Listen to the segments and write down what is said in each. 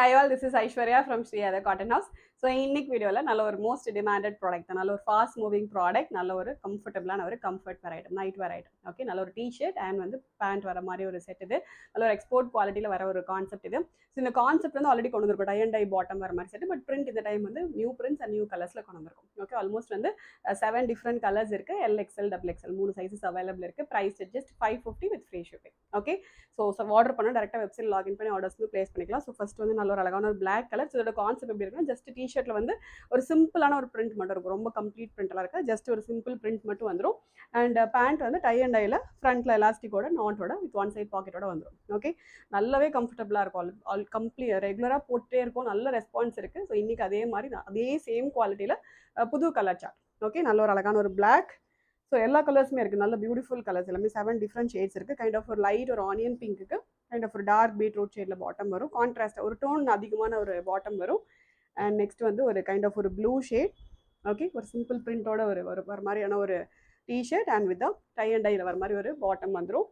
Hi all, this is Aishwarya from Sri Ada Cotton House. So இன்னைக்கு வீடியோவில் நல்ல ஒரு மோஸ்ட் டிமாண்டட் ப்ராடக்ட் தான், நல்ல ஒரு ஃபாஸ்ட் மூவிங் ப்ராடக்ட், நல்ல ஒரு கம்ஃபர்டபுளான ஒரு கம்ஃபர்ட் வேர் ஐட்டம், நைட் வேர் ஐட்டம். ஓகே, நல்ல ஒரு டிஷர்ட் அண்ட் வந்து பேண்ட் வர மாதிரி ஒரு செட். இது நல்ல ஒரு எக்ஸ்போர்ட் குவாலிட்டியில் வர ஒரு கான்செப்ட் இது. ஸோ இந்த கான்செப்ட் வந்து ஆல்ரெடி கொண்டு வந்திருக்கும், டை அண்ட் டை பாட்டம் வர மாதிரி செட். பட் பிரிண்ட் இந்த டைம் வந்து நியூ பிரிண்ட்ஸ் அண்ட் நியூ கலர்ஸில் கொண்டு வந்திருக்கும். ஓகே, ஆல்மோஸ்ட் வந்து 7 டிஃப்ரெண்ட் கலர்ஸ் இருக்கு. LXL, XXL 3 சைஸஸ் அவைலபிள் இருக்கு. Price just 550 with free shipping. Okay, so order பண்ண டேரெக்டாக வெப்சைட் லாகின் பண்ணி ஆர்டர்ஸ் வந்து பிளேஸ் பண்ணிக்கலாம். ஸோ ஃபர்ஸ்ட் வந்து நல்ல ஒரு அழகான ஒரு பிளாக் கலர். ஸோ இதோட கான்செப்ட் எப்படி இருக்குன்னா, ஜஸ்ட் டிஷர்ட்ல வந்து ஒரு சிம்பிளான ஒரு பிரிண்ட் மட்டும் இருக்கும், ரொம்ப கம்ப்ளீட் பிரிண்ட்லாம் இருக்காது, ஜஸ்ட் ஒரு சிம்பிள் பிரிண்ட் மட்டும் வந்துடும். அண்ட் பேண்ட் வந்து டை அண்ட் டைல ஃப்ரண்ட்ல எலாஸ்டிக்கோட நாட்டோட வித் ஒன் சைட் பாக்கெட்டோட வந்துடும். ஓகே, நல்லாவே கம்ஃபர்டபுளாக இருக்கும். ஆல் கம்ப்ளீட் ரெகுலராக போட்டே இருக்கும், நல்ல ரெஸ்பான்ஸ் இருக்குது. ஸோ இன்னைக்கு அதே மாதிரி அதே சேம் குவாலிட்டியில் புது கலர் சார்ட். ஓகே, நல்ல ஒரு அழகான ஒரு பிளாக். ஸோ எல்லா கலர்ஸுமே இருக்குது, நல்ல பியூட்டிஃபுல் கலர்ஸ், எல்லாமே 7 டிஃப்ரெண்ட் ஷேட்ஸ் இருக்குது. கைண்ட் ஆஃப் ஒரு லைட் ஒரு ஆனியன் பிங்க்கு, கைண்ட் ஆஃப் ஒரு டார்க் பீட்ரூட் ஷேடில் பாட்டம் வரும். கான்ட்ராஸ்ட் ஒரு டோன் அதிகமான ஒரு பாட்டம் வரும். அண்ட் நெக்ஸ்ட் வந்து ஒரு கைண்ட் ஆஃப் ஒரு ப்ளூ ஷேட். ஓகே, ஒரு சிம்பிள் பிரிண்டோட ஒரு மாதிரியான ஒரு T-shirt and with tie and டைல வர மாதிரி ஒரு பாட்டம் வந்துடும்.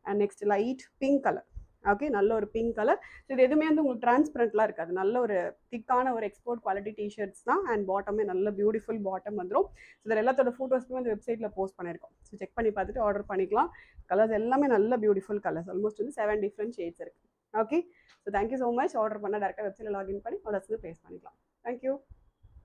And next light pink colour. Okay, நல்ல ஒரு பிங்க் கலர். இது எதுவுமே வந்து உங்களுக்கு டிரான்ஸ்பரண்ட்லாம் இருக்காது, நல்ல ஒரு திக்கான ஒரு எக்ஸ்போர்ட் குவாலிட்டி டிஷர்ட்ஸ் தான். அண்ட் பாட்டமே நல்ல பியூட்டிஃபுல் பாட்டம் வந்துடும். ஸோ இதில் எல்லாத்தோட ஃபோட்டோஸ்மே வந்து வெப்சைட்டில் போஸ்ட் பண்ணியிருக்கோம். ஸோ செக் பண்ணி பார்த்துட்டு ஆர்டர் பண்ணிக்கலாம். கலர்ஸ் எல்லாமே நல்ல பியூட்டிஃபுல் கலர்ஸ், ஆல்மோஸ்ட் வந்து 7 டிஃப்ரெண்ட் ஷேட்ஸ் இருக்குது. Okay, so thank you so much. Order பண்ண டேரெக்டாக வெப்சைட்டில் லாகின் பண்ணி ஆர்டர்ஸ் வந்து ப்ளேஸ் பண்ணிக்கலாம். தேங்க்யூ.